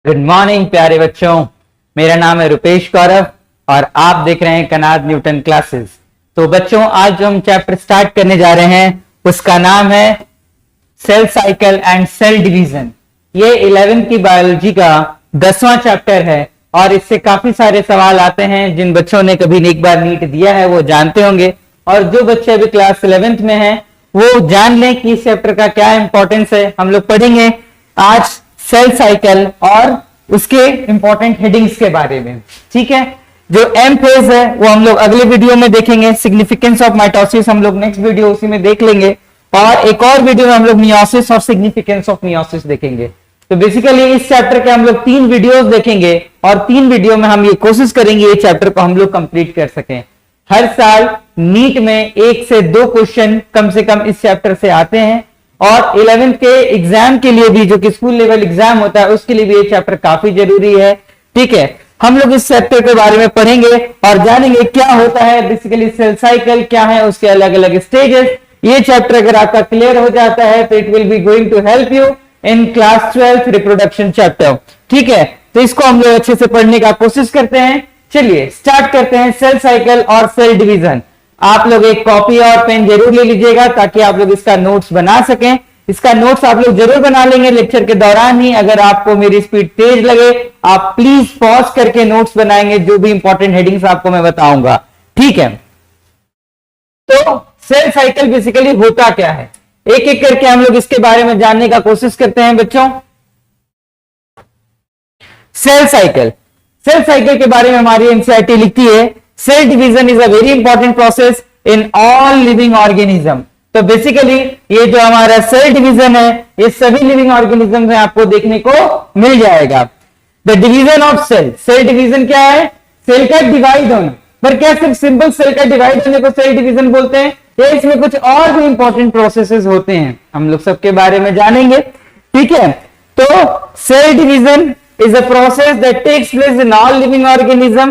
Good morning प्यारे बच्चों, मेरा नाम है रुपेश गौरव और आप देख रहे हैं कनाद न्यूटन क्लासेस। तो बच्चों, आज जो हम चैप्टर स्टार्ट करने जा रहे हैं उसका नाम है cell cycle and cell division. ये 11th की बायोलॉजी का 10वां चैप्टर है और इससे काफी सारे सवाल आते हैं। जिन बच्चों ने कभी एक बार नीट दिया है वो जानते होंगे, और जो बच्चे अभी क्लास 11th में हैं वो जान लें कि इस चैप्टर का क्या इंपॉर्टेंस है। हम लोग पढ़ेंगे आज सेल साइकिल और उसके इंपॉर्टेंट हेडिंग्स के बारे में। ठीक है, जो एम फेज है वो हम लोग अगले वीडियो में देखेंगे। सिग्निफिकेंस ऑफ माइटोसिस हम लोग नेक्स्ट वीडियो उसी में देख लेंगे, और एक और वीडियो में हम लोग मियोसिस और सिग्निफिकेंस ऑफ मियोसिस देखेंगे। तो बेसिकली इस चैप्टर के हम लोग 3 वीडियोस देखेंगे और 3 वीडियो में हम ये कोशिश करेंगे ये चैप्टर को हम लोग कंप्लीट कर सकें। हर साल नीट में 1 से 2 क्वेश्चन कम से कम इस चैप्टर से आते हैं, और 11th के एग्जाम के लिए भी, जो कि स्कूल लेवल एग्जाम होता है, उसके लिए भी ये चैप्टर काफी जरूरी है। ठीक है, हम लोग इस चैप्टर के बारे में पढ़ेंगे और जानेंगे क्या होता है बेसिकली सेल साइकिल, क्या है उसके अलग अलग स्टेजेस। ये चैप्टर अगर आपका क्लियर हो जाता है तो it will be going to help you in class 12th reproduction chapter. ठीक है, तो इसको हम लोग अच्छे से पढ़ने का कोशिश करते हैं। चलिए स्टार्ट करते हैं सेल साइकिल और सेल डिवीजन। आप लोग एक कॉपी और पेन जरूर ले लीजिएगा ताकि आप लोग इसका नोट्स बना सकें। इसका नोट्स आप लोग जरूर बना लेंगे लेक्चर के दौरान ही। अगर आपको मेरी स्पीड तेज लगे आप प्लीज पॉज करके नोट्स बनाएंगे, जो भी इंपॉर्टेंट हेडिंग्स आपको मैं बताऊंगा। ठीक है, तो सेल साइकिल बेसिकली होता क्या है, एक एक करके हम लोग इसके बारे में जानने का कोशिश करते हैं बच्चों। सेल साइकिल के बारे में हमारी एनसीईआरटी लिखती है, cell division is a very important process in all living organism. तो बेसिकली ये जो हमारा सेल डिवीजन है ये सभी लिविंग ऑर्गेनिज्म में आपको देखने को मिल जाएगा। The division of cell division क्या है, सेल का डिवाइड होना। पर क्या सिर्फ सिंपल सेल का डिवाइड होने को सेल डिवीजन बोलते हैं, या इसमें कुछ और भी इंपॉर्टेंट प्रोसेसेस होते हैं, हम लोग सबके बारे में जानेंगे। ठीक है, तो cell division is a process that takes place in all living organism.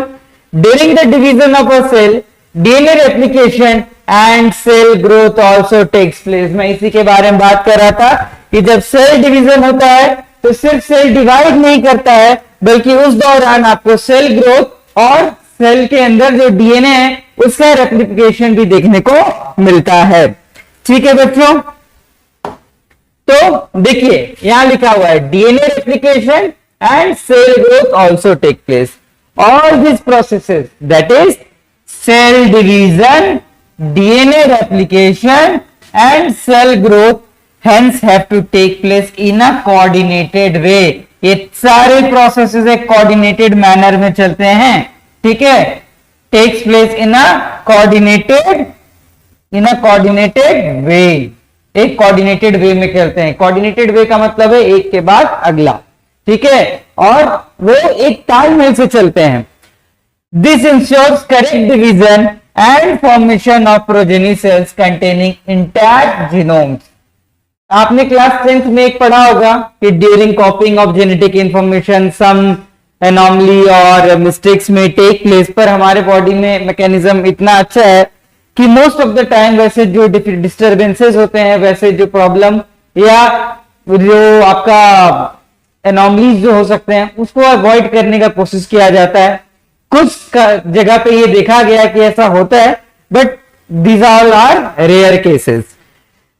During the division of a cell, DNA replication and cell growth also takes place. मैं इसी के बारे में बात कर रहा था कि जब सेल डिवीजन होता है तो सिर्फ सेल डिवाइड नहीं करता है, बल्कि उस दौरान आपको सेल ग्रोथ और सेल के अंदर जो डीएनए है उसका रेप्लिकेशन भी देखने को मिलता है। ठीक है बच्चों, तो देखिए यहां लिखा हुआ है DNA replication and cell growth also take place. All these processes, that is cell division, DNA replication and cell growth, hence have to take place in a coordinated way. ये सारे processes एक coordinated manner में चलते हैं। ठीक है, takes place in a coordinated way, एक coordinated way में चलते हैं। coordinated way का मतलब है एक के बाद अगला। ठीक है, और वो एक तालमेल से चलते हैं। This ensures correct division and formation of progeny cells containing intact genomes. आपने क्लास 10th में एक पढ़ा होगा कि during copying of genetic information some anomaly और मिस्टेक्स में टेक प्लेस। पर हमारे बॉडी में मैकेनिज्म इतना अच्छा है कि मोस्ट ऑफ द टाइम वैसे जो डिस्टर्बेंसेस होते हैं, वैसे जो प्रॉब्लम या जो आपका एनॉमलीज जो हो सकते हैं उसको अवॉइड करने का कोशिश किया जाता है। कुछ जगह पे ये देखा गया कि ऐसा होता है, but these all are rare cases.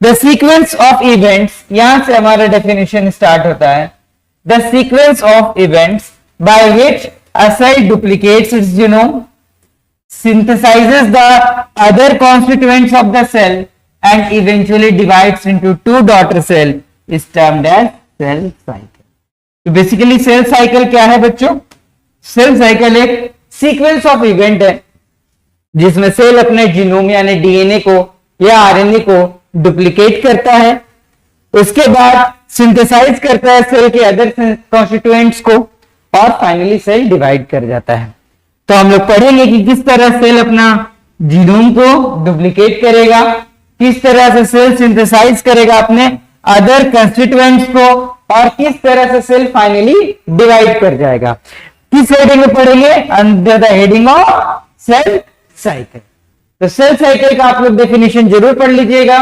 The sequence of events, यहां से हमारा डेफिनेशन स्टार्ट होता है। The sequence of events by which a cell duplicates its genome, synthesizes the other constituents of the cell and eventually divides into 2 daughter cell is termed as cell cycle. तो basically cell cycle क्या है बच्चों, cell cycle एक sequence of event है जिसमें cell अपने genome यानी DNA को या आरएनए को डुप्लीकेट करता है, उसके बाद सिंथेसाइज करता है सेल के अदर कॉन्स्टिट्यूएंट्स को, और फाइनली सेल डिवाइड कर जाता है। तो हम लोग पढ़ेंगे कि किस तरह सेल अपना जीनोम को डुप्लीकेट करेगा, किस तरह से सेल सिंथेसाइज करेगा अपने अदर कंस्टिट्यूएंट्स को, और किस तरह से सेल फाइनली डिवाइड कर जाएगा। किस हेडिंग में पढ़ेंगे, under the heading of cell cycle. तो सेल साइकिल का आप लोग डेफिनेशन जरूर पढ़ लीजिएगा।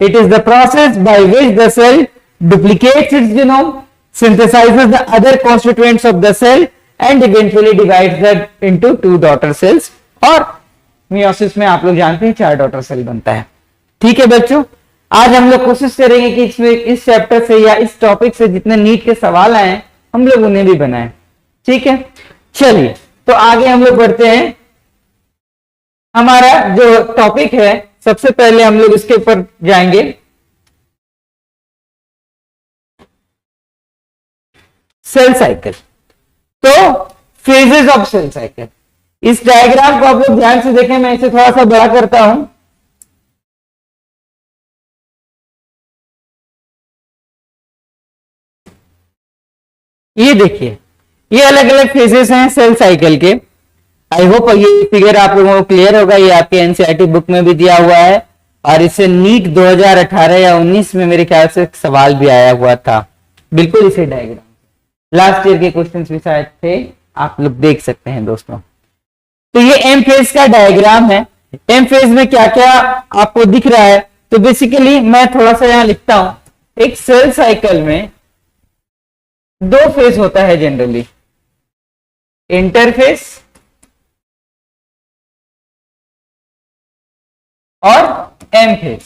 It is the process by which the cell duplicates its genome, synthesizes the other constituents of the cell and eventually divides that into 2 daughter cells। और meiosis में आप लोग जानते हैं 4 डॉटर सेल बनता है। ठीक है बच्चों, आज हम लोग कोशिश करेंगे कि इसमें इस चैप्टर से या इस टॉपिक से जितने नीट के सवाल आए हम लोग उन्हें भी बनाएं। ठीक है, चलिए तो आगे हम लोग बढ़ते हैं। हमारा जो टॉपिक है सबसे पहले हम लोग इसके ऊपर जाएंगे, सेल साइकिल। तो फेजेस ऑफ सेल साइकिल, इस डायग्राम को आप लोग ध्यान से देखें, मैं इसे थोड़ा सा बड़ा करता हूं। ये देखिए, ये अलग अलग फेजेस हैं सेल साइकिल के। आई होप ये फिगर आप लोगों को क्लियर होगा, ये आपके एनसीईआरटी बुक में भी दिया हुआ है और इससे नीट 2018 या 19 में मेरे ख्याल से सवाल भी आया हुआ था, बिल्कुल इसे डायग्राम। लास्ट ईयर के क्वेश्चंस भी शायद थे, आप लोग देख सकते हैं दोस्तों। तो ये एम फेज का डायग्राम है। एम फेज में क्या क्या आपको दिख रहा है, तो बेसिकली मैं थोड़ा सा यहां लिखता हूं, एक सेल साइकिल में 2 फेज होता है जनरली, इंटरफेस और एम फेज।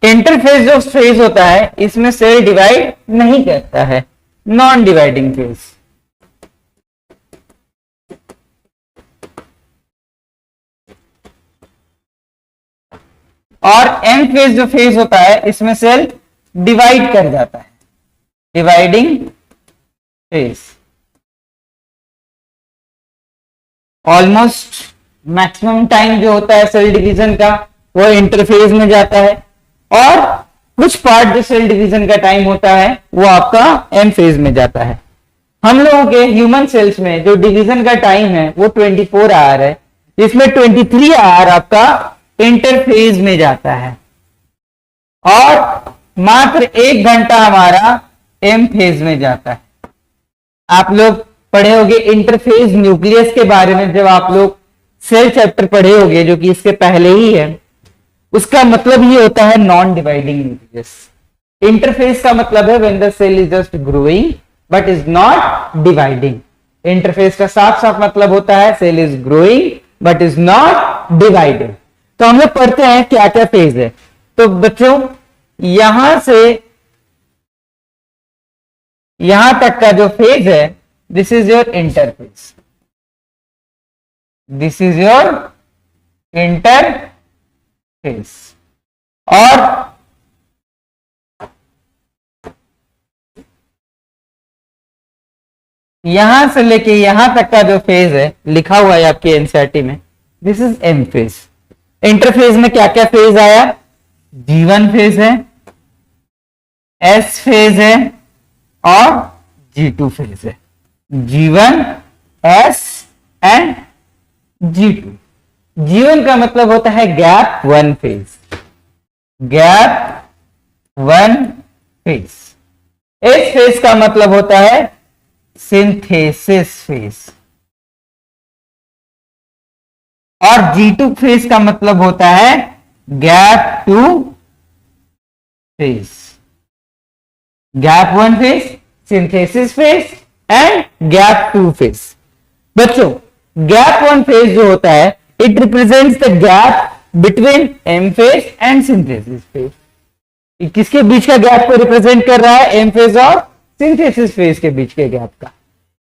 इंटरफेस जो फेज होता है इसमें सेल डिवाइड नहीं करता है, नॉन डिवाइडिंग फेज। और एम फेज जो फेज होता है इसमें सेल डिवाइड कर जाता है, dividing phase. Almost maximum time जो होता है सेल डिवीजन का वो इंटरफेज में जाता है और कुछ पार्ट जो सेल डिवीजन का टाइम होता है वो आपका एम फेज में जाता है। हम लोगों के ह्यूमन सेल्स में जो डिवीजन का टाइम है वो 24 आवर है, जिसमें 23 आवर आपका इंटरफेज में जाता है और मात्र 1 घंटा हमारा एम फेज में जाता है। आप लोग पढ़े होंगे इंटरफेज न्यूक्लियस के बारे में, जब आप लोग सेल चैप्टर पढ़े होंगे जो कि इसके पहले ही है। उसका मतलब ये होता है नॉन डिवाइडिंग न्यूक्लियस। इंटरफेज का मतलब है when the cell is just growing but is not dividing. Interphase का साफ साफ मतलब होता है cell is growing but is not dividing. तो हम लोग पढ़ते हैं क्या क्या फेज है। तो बच्चों यहां से यहां तक का जो फेज है, this is your interphase, this is your interphase. और यहां से लेके यहां तक का जो फेज है लिखा हुआ है आपके एनसीईआरटी में, this is M phase. Interphase में क्या क्या फेज आया, G1 फेज है, S फेज है और G2 फेज है। G1, S and G2। G1 का मतलब होता है gap 1 phase, gap 1 phase. S phase का मतलब होता है सिंथेसिस फेज और G2 फेज का मतलब होता है gap 2 phase. Gap 1 phase, synthesis phase and gap 2 phase. बच्चों गैप 1 फेज जो होता है it represents the gap between M phase and synthesis phase. किसके बीच का गैप को रिप्रेजेंट कर रहा है, एम फेज और सिंथेसिस फेज के बीच के गैप का।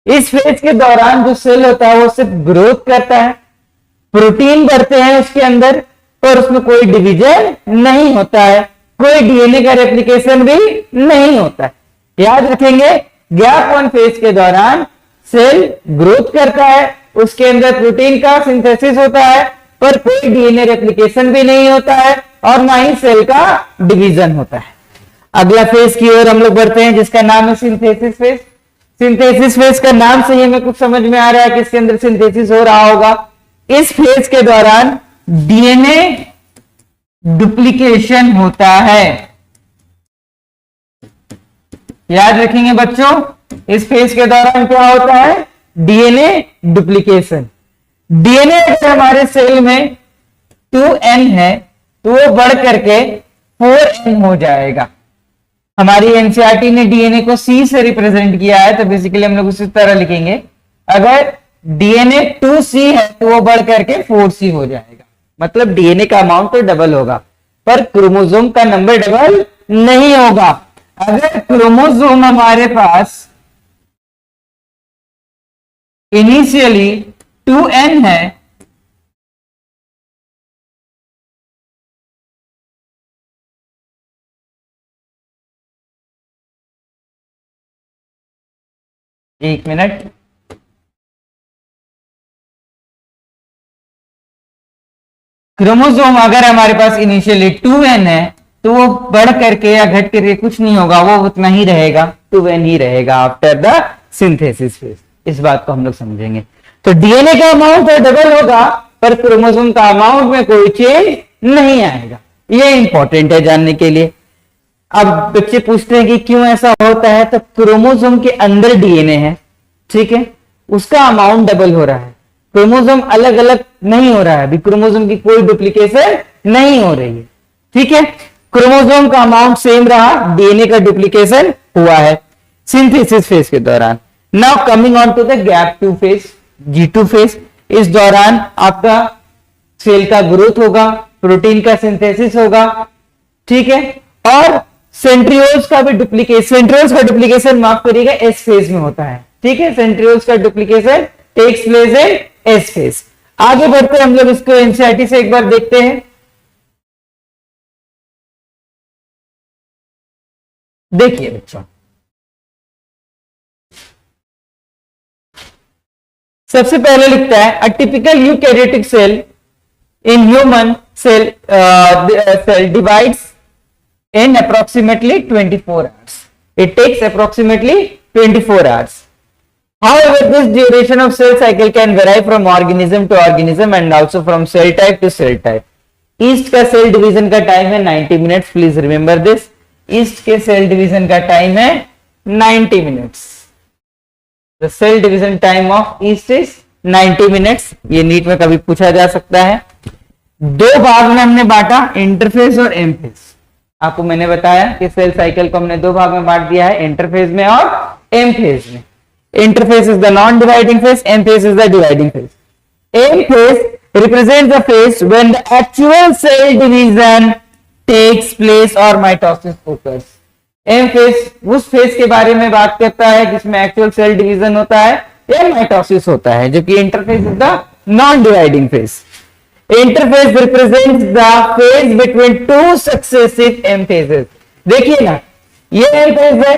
इस फेज के दौरान जो सेल होता है वो सिर्फ ग्रोथ करता है, प्रोटीन बढ़ते हैं उसके अंदर और उसमें कोई डिवीजन नहीं होता है, कोई डीएनए का रेप्लिकेशन भी नहीं होता है। याद रखेंगे गैप 1 फेज के दौरान सेल ग्रोथ करता है, उसके अंदर प्रोटीन का सिंथेसिस होता है पर कोई डीएनए रेप्लिकेशन भी नहीं होता है और ना ही सेल का डिवीजन होता है। अगला फेज की ओर हम लोग बढ़ते हैं जिसका नाम है सिंथेसिस फेज। सिंथेसिस फेज का नाम से ही हमें कुछ समझ में आ रहा है कि इसके अंदर सिंथेसिस हो रहा होगा। इस फेज के दौरान डीएनए डुप्लीकेशन होता है। याद रखेंगे बच्चों, इस फेज के दौरान क्या होता है, डीएनए डुप्लीकेशन। डीएनए अगर हमारे सेल में 2n है तो वो बढ़ करके 4n हो जाएगा। हमारी एनसीईआरटी ने डीएनए को सी से रिप्रेजेंट किया है, तो बेसिकली हम लोग उसी तरह लिखेंगे, अगर डीएनए 2c है तो वो बढ़ करके 4c हो जाएगा। मतलब डीएनए का अमाउंट तो डबल होगा, पर क्रोमोसोम का नंबर डबल नहीं होगा। अगर क्रोमोसोम हमारे पास इनिशियली 2n है, एक मिनट, क्रोमोसोम अगर हमारे पास इनिशियली 2n है तो वो बढ़ करके या घट करके कुछ नहीं होगा, वो उतना ही रहेगा, 2n ही रहेगा आफ्टर द सिंथेसिस फेज। इस बात को हम लोग समझेंगे। तो डीएनए का अमाउंट तो डबल होगा, पर क्रोमोसोम का अमाउंट में कोई चेंज नहीं आएगा। ये इंपॉर्टेंट है जानने के लिए। अब बच्चे पूछते हैं कि क्यों ऐसा होता है, तो क्रोमोसोम के अंदर डीएनए है, ठीक है, उसका अमाउंट डबल हो रहा है, क्रोमोसोम अलग अलग नहीं हो रहा है, अभी क्रोमोसोम की कोई डुप्लीकेशन नहीं हो रही है, ठीक है, क्रोमोसोम का अमाउंट सेम रहा, डीएनए का डुप्लीकेशन हुआ है सिंथेसिस फेज के दौरान। Now coming on to the gap 2 phase, G2 phase. इस दौरान आपका सेल का ग्रोथ होगा, प्रोटीन का सिंथेसिस होगा, ठीक है, और सेंट्रियोल्स का भी डुप्लीकेशन माफ करिएगा एस फेज में होता है, ठीक है, सेंट्रियोल्स का duplication takes place in S phase. आगे बढ़ते हम लोग इसको एनसीईआरटी से एक बार देखते हैं। देखिए बच्चों, सबसे पहले लिखता है a typical eukaryotic cell in human cell divides in approximately 24 hours. It takes approximately 24 hours. However, this duration of cell cycle can vary from organism to organism and also from cell type to cell type. Yeast का cell division का time है 90 minutes, please remember this. Yeast के cell division का time है 90 minutes. The cell division time of yeast is 90 minutes. ये NEET में कभी पूछा जा सकता है। दो भाग में हमने बांटा, इंटरफेज और एम फेज। आपको मैंने बताया कि सेल साइकिल को हमने दो भाग में बांट दिया है, इंटरफेज में और एम फेज में। Interphase is the non dividing phase, M phase is the dividing phase. M phase represent the phase when the actual cell division takes place और माइटोसिस ओकर्स। एम फेज उस phase के बारे में बात करता है जिसमें एक्चुअल सेल डिवीजन होता है या माइटोसिस होता है, जो कि interphase is the non dividing phase. Interphase represents the phase between two successive M phases. देखिए ना, ये एम फेज है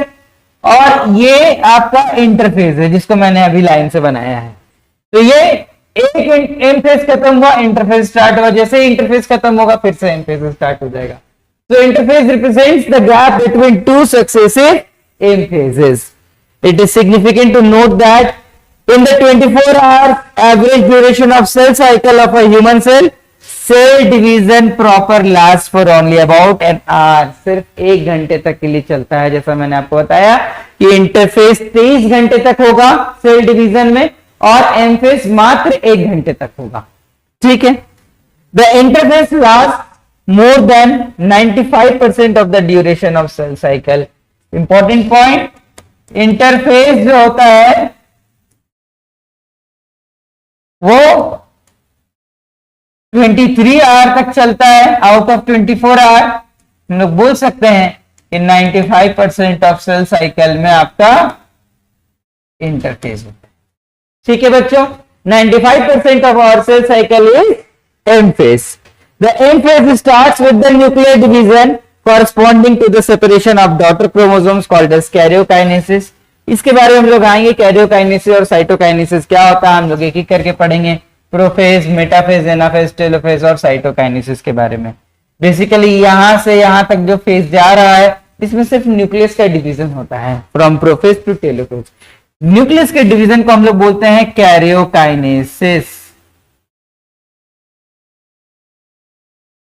और ये आपका इंटरफेज है जिसको मैंने अभी लाइन से बनाया है। तो ये एक एम फेज खत्म हुआ, इंटरफेज स्टार्ट हुआ, जैसे ही इंटरफेज खत्म होगा फिर से एम फेज स्टार्ट हो जाएगा। तो interphase represents the gap between two successive M phases. It is significant to note that in the 24 hours average duration of cell cycle of a human cell, cell division proper lasts for only about an hour. सिर्फ 1 घंटे तक के लिए चलता है। जैसा मैंने आपको बताया कि इंटरफेस 23 घंटे तक होगा सेल डिवीजन में और एम फेज मात्र 1 घंटे तक होगा, ठीक है। The interphase last more than 95% of the duration of cell cycle. Important point, interphase जो होता है वो 23 आवर तक चलता है आउट ऑफ 24 आवर। हम लोग बोल सकते हैं कि 95% ऑफ सेल साइकिल में आपका इंटरफेज होता है, ठीक है बच्चों। 95% of our cell cycle is M phase. The M phase starts with the nuclear division corresponding to the separation of daughter chromosomes called as karyokinesis. इसके बारे में हम लोग आएंगे, कैरियोकाइनेसिस और साइटोकाइनेसिस क्या होता है हम लोग एक एक करके पढ़ेंगे। प्रोफेज, मेटाफेज, एनाफेज, टेलोफेज और साइटोकाइनेसिस के बारे में। बेसिकली यहां से यहां तक जो फेज जा रहा है इसमें सिर्फ न्यूक्लियस का डिवीजन होता है from prophase to telophase. Nucleus के डिवीजन को हम लोग बोलते हैं कैरियोकाइनेसिस।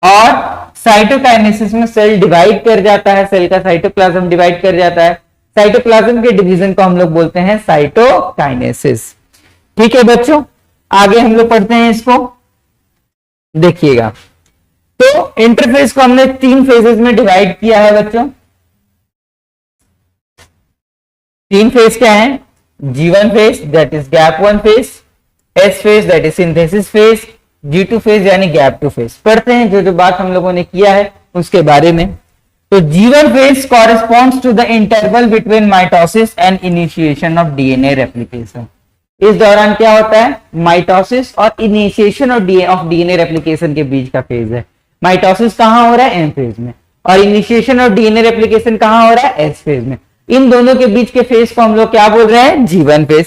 और साइटोकाइनेसिस में सेल डिवाइड कर जाता है, सेल का साइटोप्लाज्म डिवाइड कर जाता है। साइटोप्लाज्म के डिवीजन को हम लोग बोलते हैं साइटोकाइनेसिस, ठीक है बच्चों। आगे हम लोग पढ़ते हैं इसको, देखिएगा। तो इंटरफेस को हमने 3 फेजेस में डिवाइड किया है बच्चों। 3 फेज क्या है? G1 phase that is gap 1 phase, S phase that is synthesis phase, G2 phase यानी गैप 2 फेज। पढ़ते हैं जो जो बात हम लोगों ने किया है उसके बारे में। तो G1 phase corresponds to the interval between mitosis and initiation of DNA replication. इस दौरान क्या होता है? माइटोसिस और इनिशिएशन ऑफ डीएनए रेप्लिकेशन के बीच का फेज है। माइटोसिस कहां हो रहा है? M फेज में, और इनिशिएशन ऑफ डीएनए रेप्लिकेशन कहां हो रहा है? S फेज में। इन दोनों के बीच के फेज को हम लोग क्या बोल रहे हैं? G1 phase.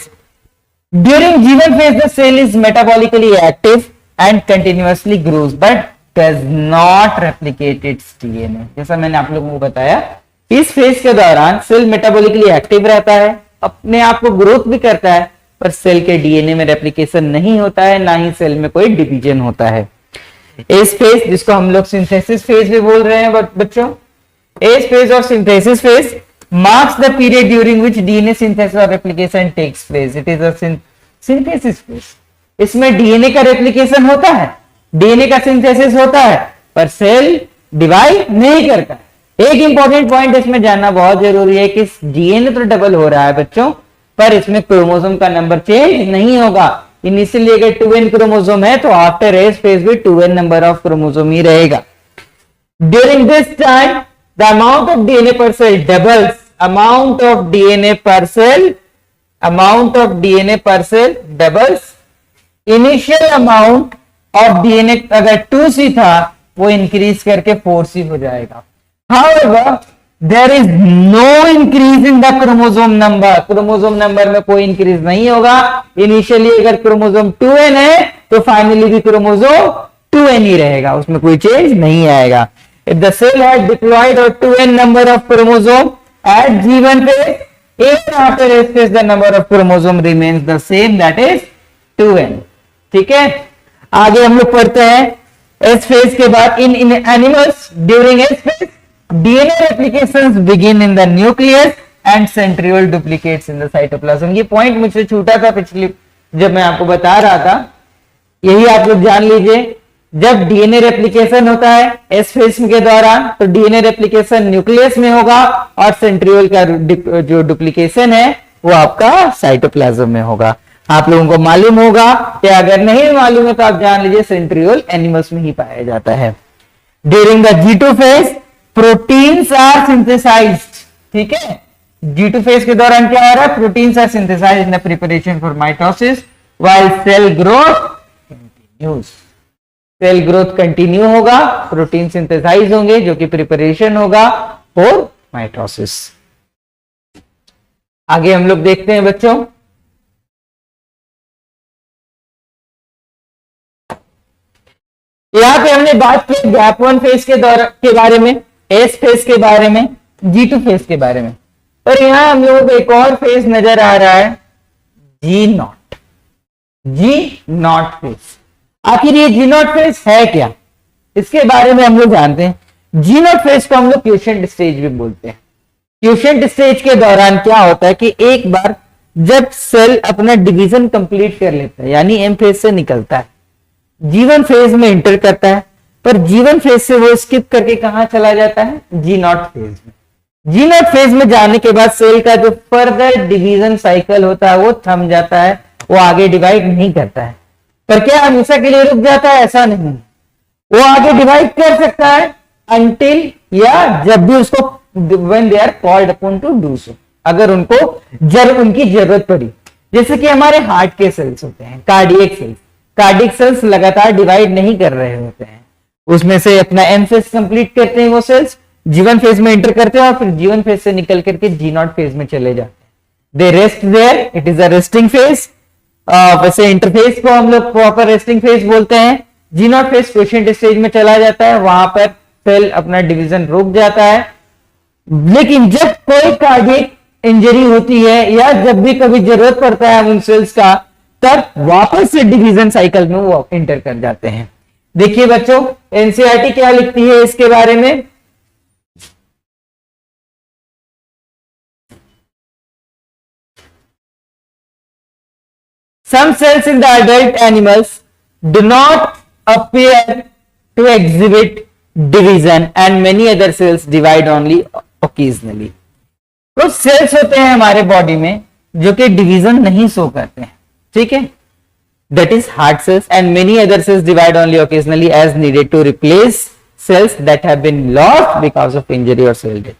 During G1 phase the cell is metabolically active and continuously grows but does not replicate its DNA. जैसा मैंने आप लोगों को बताया, इस फेज के दौरान सेल मेटाबॉलिकली एक्टिव रहता है, अपने आप को ग्रोथ भी करता है, पर सेल के डीएनए में रेप्लिकेशन नहीं होता है, ना ही सेल में कोई डिवीजन होता है। इस फेज, जिसको हम लोग सिंथेसिस फेज भी बोल रहे हैं बच्चों, एज फेज और synthesis phase marks the period during which DNA synthesis or replication takes place. It is a synthesis phase. इसमें डीएनए का रेप्लिकेशन होता है, डीएनए का सिंथेसिस होता है, पर सेल डिवाइड नहीं करता। एक इंपॉर्टेंट पॉइंट इसमें जानना बहुत जरूरी है कि डीएनए तो डबल हो रहा है बच्चों, पर इसमें क्रोमोसोम का नंबर चेंज नहीं होगा। इनिशियली अगर 2n क्रोमोसोम है तो आफ्टर एज फेज भी 2n नंबर ऑफ क्रोमोसोम ही रहेगा। During this time the amount of DNA per cell doubles, amount of DNA per cell doubles, initial amount of DNA अगर 2C था वो increase करके 4C हो जाएगा। However, there is no increase in the chromosome number, chromosome number में कोई increase नहीं होगा। इनिशियली अगर क्रोमोसोम 2n है तो फाइनली भी क्रोमोसोम 2n ही रहेगा, उसमें कोई चेंज नहीं आएगा। If the cell has diploid or 2n number of chromosome at G1 phase, even after S phase the number of chromosome remains the same, that is 2n। ठीक है, आगे हम लोग पढ़ते हैं S phase के बाद in animals during S phase DNA replications begin in the nucleus and centriole duplicates in the cytoplasm। ये पॉइंट मुझसे छूटा था पिछली जब मैं आपको बता रहा था, यही आप लोग जान लीजिए। जब डीएनए रेप्लिकेशन होता है एस फेज के दौरान तो डीएनए रेप्लिकेशन न्यूक्लियस में होगा और सेंट्रियोल का जो डुप्लीकेशन है वो आपका साइटोप्लाज्म में होगा। आप लोगों को मालूम होगा, या अगर नहीं मालूम है तो आप जान लीजिए सेंट्रियोल एनिमल्स में ही पाया जाता है। During the G2 phase proteins are synthesized. ठीक है, G2 फेज के दौरान क्या हो रहा है? Proteins are synthesized in the preparation for mitosis while cell growth continues. Cell growth continue होगा, प्रोटीन सिंथेसाइज होंगे जो कि प्रिपरेशन होगा फॉर माइटोसिस। आगे हम लोग देखते हैं बच्चों, यहां पे हमने बात की गैप 1 फेज के बारे में, एस फेज के बारे में, G2 फेज के बारे में, और यहां हम लोगों को एक और फेज नजर आ रहा है G0 फेज। आखिर ये G0 फेज है क्या, इसके बारे में हम लोग जानते हैं। G0 फेज को हम लोग क्वेशंट स्टेज भी बोलते हैं। क्वेशंट स्टेज के दौरान क्या होता है कि एक बार जब सेल अपना डिवीजन कंप्लीट कर लेता है, यानी M फेज से निकलता है, G1 फेज में एंटर करता है, पर G1 फेज से वो स्किप करके कहां चला जाता है? G0 फेज में। G0 फेज में जाने के बाद सेल का जो फर्दर डिवीजन साइकिल होता है वो थम जाता है, वो आगे डिवाइड नहीं करता है। पर क्या हमेशा के लिए रुक जाता है? ऐसा नहीं, वो आगे डिवाइड कर सकता है अंटिल, या जब भी उसको when they are called upon to do so, अगर उनको उनकी जरूरत पड़ी। जैसे कि हमारे हार्ट के सेल्स होते हैं, कार्डियक सेल्स लगातार डिवाइड नहीं कर रहे होते हैं, उसमें से अपना एम फेज कंप्लीट करते हैं वो सेल्स, G1 फेज में एंटर करते हैं और फिर G1 फेज से निकल करके G0 फेज में चले जाते हैं। They rest there, it is a resting phase. वैसे इंटरफेस को हम लोग प्रॉपर रेस्टिंग फेज बोलते हैं। G0 फेज क्वेशंट स्टेज में चला जाता है, वहां पर सेल अपना डिवीजन रुक जाता है। लेकिन जब कोई कार्डियक इंजरी होती है या जब भी कभी जरूरत पड़ता है उन सेल्स का, तब वापस से डिवीजन साइकिल में वो एंटर कर जाते हैं। देखिए बच्चों, एनसीईआरटी क्या लिखती है इसके बारे में। Some cells in the adult animals do not appear to exhibit division and many other cells divide only occasionally. कुछ सेल्स होते हैं हमारे बॉडी में जो कि डिवीजन नहीं शो करते हैं, ठीक है, that is heart cells, and many other cells divide only occasionally as needed to replace cells that have been lost because of injury or cell death.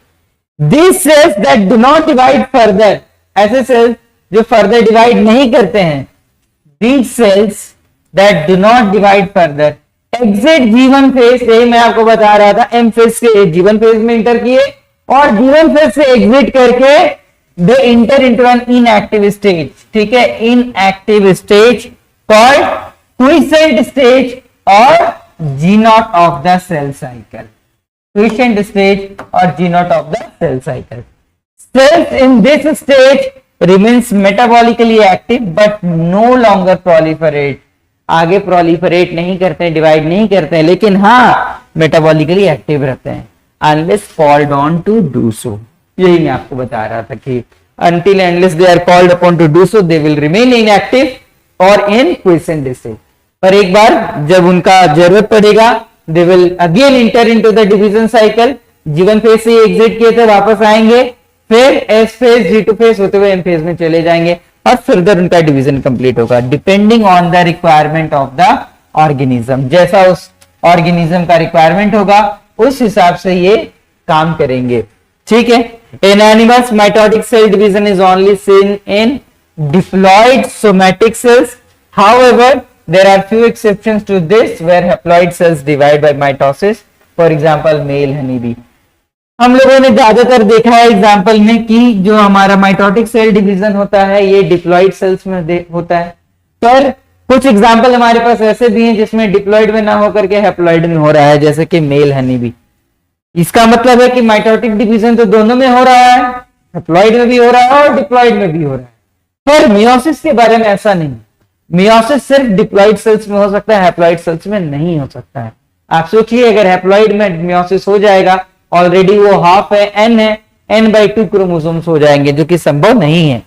These cells that do not divide further, ऐसे cells जो further divide नहीं करते हैं, these cells that do not divide further exit G1 phase, यही मैं आपको बता रहा था, M phase के G1 phase में इंटर किए और G1 phase से एग्जिट करके they enter into an inactive stage, ठीक है, inactive stage called quiescent stage or G0 of the cell cycle. Quiescent stage or G0 of the cell cycle. Cells in this stage remains metabolically active but no longer proliferate. आगे proliferate नहीं करते हैं, divide नहीं करते हैं, लेकिन हाँ metabolically active रहते हैं unless called on to do so. यही मैं आपको बता रहा था कि until and unless they are called upon to do so they will remain inactive or in quiescent state. पर एक बार जब उनका जरूरत पड़ेगा they will again enter into the division cycle. G1 phase से एग्जिट किए थे, वापस आएंगे, फिर S फेज G2 फेज होते हुए M फेज में चले जाएंगे और फर्दर उनका डिवीजन कंप्लीट होगा depending on the requirement of the organism. जैसा उस ऑर्गेनिज्म का रिक्वायरमेंट होगा उस हिसाब से ये काम करेंगे, ठीक है. In animals mitotic cell division is only seen in diploid somatic cells. However there are few exceptions to this where haploid cells divide by mitosis. For example, male honeybee. हम लोगों ने ज्यादातर देखा है एग्जाम्पल में कि जो हमारा माइटोटिक सेल डिवीजन होता है ये डिप्लॉयड सेल्स में होता है, पर कुछ एग्जाम्पल हमारे पास ऐसे भी हैं जिसमें डिप्लॉयड में ना होकर के हैप्लॉयड में हो रहा है, जैसे कि मेल हनीबी. इसका मतलब है कि माइटोटिक डिवीजन तो दोनों में हो रहा है, हैप्लॉयड में भी हो रहा है और डिप्लॉयड में भी हो रहा है. पर मियोसिस के बारे में ऐसा नहीं. मियोसिस सिर्फ डिप्लॉयड सेल्स में हो सकता है, हैप्लॉयड सेल्स में नहीं हो सकता है. आप सोचिए अगर हैप्लॉयड में मियोसिस हो जाएगा, ऑलरेडी वो हाफ है, एन है, n/2 क्रोमोसोम्स हो जाएंगे जो कि संभव नहीं है.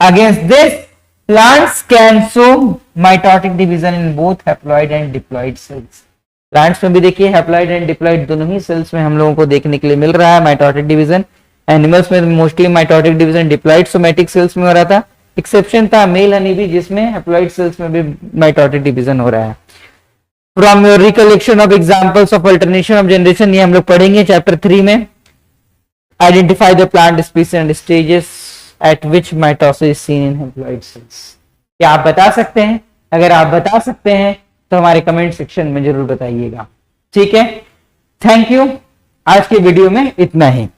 Against this plants can show mitotic division in both haploid and diploid cells. Plants में भी देखिए हैप्लॉयड एंड डिप्लॉयड दोनों ही सेल्स में हम लोगों को देखने के लिए मिल रहा है माइटोटिक डिवीजन. एनिमल्स में mostly mitotic division diploid somatic cells में हो रहा था. एक्सेप्शन था मेल हनीबी जिसमें हैप्लॉयड सेल्स में भी माइटोटिक डिवीजन हो रहा है. From your recollection of examples of alternation of generation, ये हम लोग पढ़ेंगे चैप्टर 3 में. Identify the plant species and stages at which mitosis is seen in haploid cells. क्या आप बता सकते हैं? अगर आप बता सकते हैं तो हमारे कमेंट सेक्शन में जरूर बताइएगा, ठीक है. Thank you. आज की वीडियो में इतना ही.